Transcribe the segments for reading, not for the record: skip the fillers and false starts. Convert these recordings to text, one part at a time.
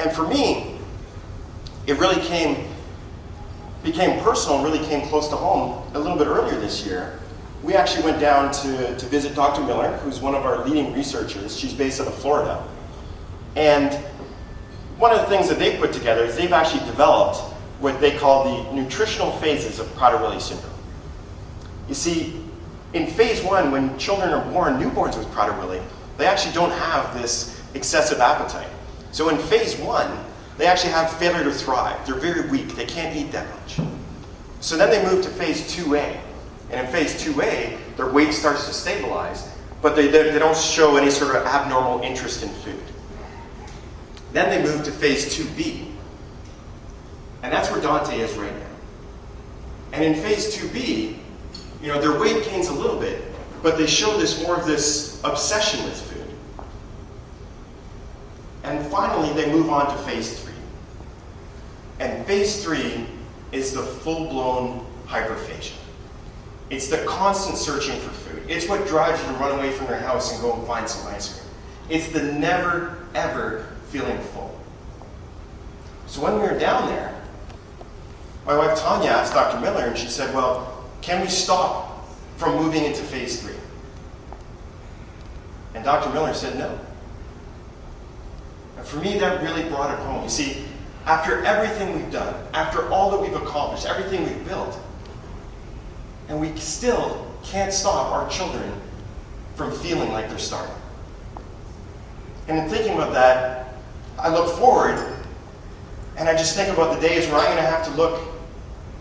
And for me, it really became personal, really came close to home a little bit earlier this year. We actually went down to visit Dr. Miller, who's one of our leading researchers. She's based out of Florida. And one of the things that they put together is they've actually developed what they call the nutritional phases of Prader-Willi syndrome. You see, in phase 1, when children are born, newborns with Prader-Willi, they actually don't have this excessive appetite. So in phase 1, they actually have failure to thrive. They're very weak. They can't eat that much. So then they move to phase 2A. And in phase 2A, their weight starts to stabilize, but they don't show any sort of abnormal interest in food. Then they move to phase 2B. And that's where Dante is right now. And in phase 2B, their weight gains a little bit, but they show more of this obsession with food. And finally, they move on to phase 3. And phase 3 is the full-blown hyperphagia. It's the constant searching for food. It's what drives you to run away from your house and go and find some ice cream. It's the never, ever feeling full. So when we were down there, my wife Tanya asked Dr. Miller, and she said, well, can we stop from moving into phase 3? And Dr. Miller said no. And for me, that really brought it home. You see, after everything we've done, after all that we've accomplished, everything we've built, and we still can't stop our children from feeling like they're starving. And in thinking about that, I look forward, and I just think about the days where I'm going to have to look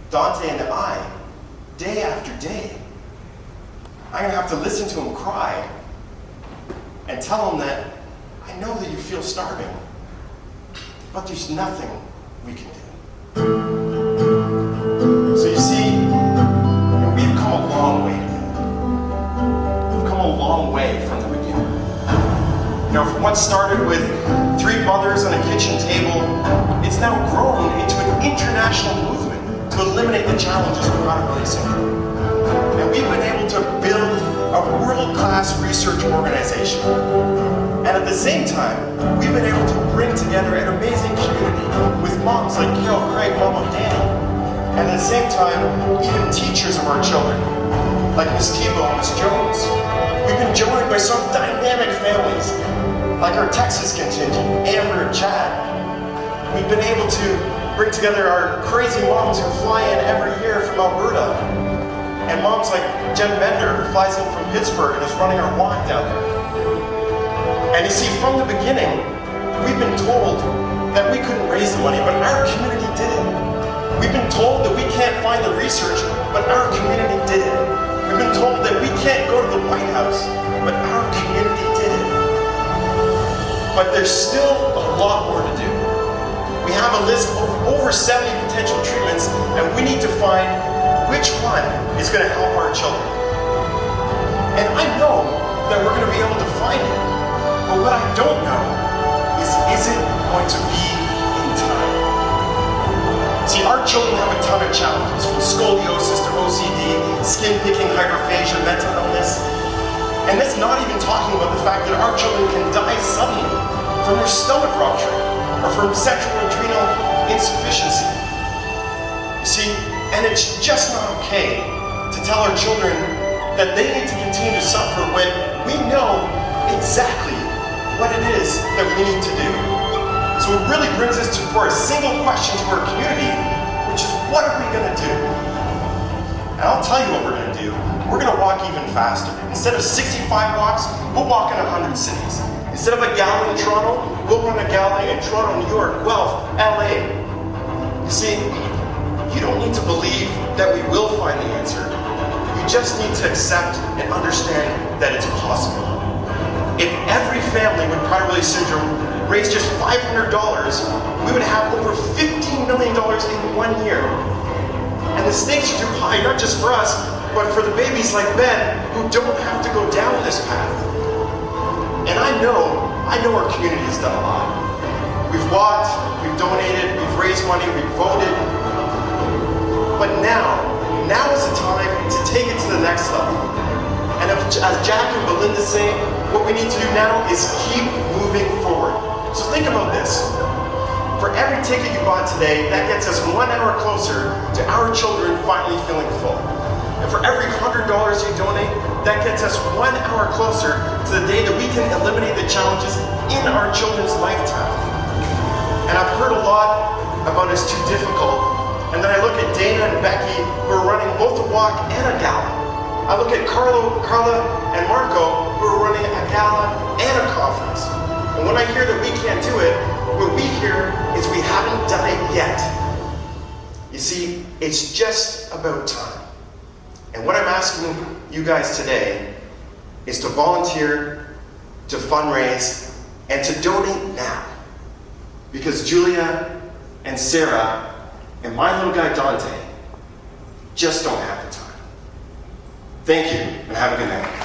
Dante in the eye, day after day. I'm going to have to listen to him cry and tell him that I know that you feel starving, but there's nothing we can do. So you see, we've come a long way together. We've come a long way from the beginning. From what started with 3 mothers on a kitchen table, it's now grown into an international movement to eliminate the challenges of Prader-Willi syndrome. And we've been able to build a world-class research organization. And at the same time, we've been able to bring together an amazing community with moms like Carol, Craig, Mom, and Danny. And at the same time, even teachers of our children, like Miss Tebow and Miss Jones. We've been joined by some dynamic families, like our Texas contingent, Amber and Chad. We've been able to bring together our crazy moms who fly in every year from Alberta, and moms like Jen Bender, who flies in from Pittsburgh and is running our walk down there. And you see, from the beginning, we've been told that we couldn't raise the money, but our community did it. We've been told that we can't find the research, but our community did it. We've been told that we can't go to the White House, but our community did it. But there's still a lot more to do. We have a list of over 70 potential treatments, and we need to find which one is going to help our children. And I know that we're going to be able to find it, but what I don't know is it going to be in time? See, our children have a ton of challenges, from scoliosis to OCD, skin-picking hyperphagia, mental illness. And that's not even talking about the fact that our children can die suddenly from their stomach rupture or from central adrenal insufficiency. You see, and it's just not okay to tell our children that they need to continue to suffer when we know exactly what it is that we need to do. So it really brings us for a single question to our community, which is, what are we going to do? And I'll tell you what we're going to do. We're going to walk even faster. Instead of 65 blocks, we'll walk in 100 cities. Instead of a gala in Toronto, we'll run a gala in Toronto, New York, Guelph, LA. You see, you don't need to believe that we will find the answer. You just need to accept and understand that it's possible. If every family with Prader-Willi syndrome raised just $500, we would have over $15 million in 1 year. And the stakes are too high, not just for us, but for the babies like Ben, who don't have to go down this path. And I know our community has done a lot. We've walked, we've donated, we've raised money, we've voted. But now is the time to take it to the next level. And as Jack and Belinda say, what we need to do now is keep moving forward. So think about this. For every ticket you bought today, that gets us 1 hour closer to our children finally feeling full. And for every $100 you donate, that gets us 1 hour closer to the day that we can eliminate the challenges in our children's lifetime. And I've heard a lot about it's too difficult. And then I look at Dana and Becky, who are running both a walk and a gala. I look at Carla and Marco, who are running a gala and a conference. And when I hear that we can't do it, what we hear is we haven't done it yet. You see, it's just about time. And what I'm asking you guys today is to volunteer, to fundraise, and to donate now. Because Julia and Sarah and my little guy Dante just don't have the time. Thank you, and have a good night.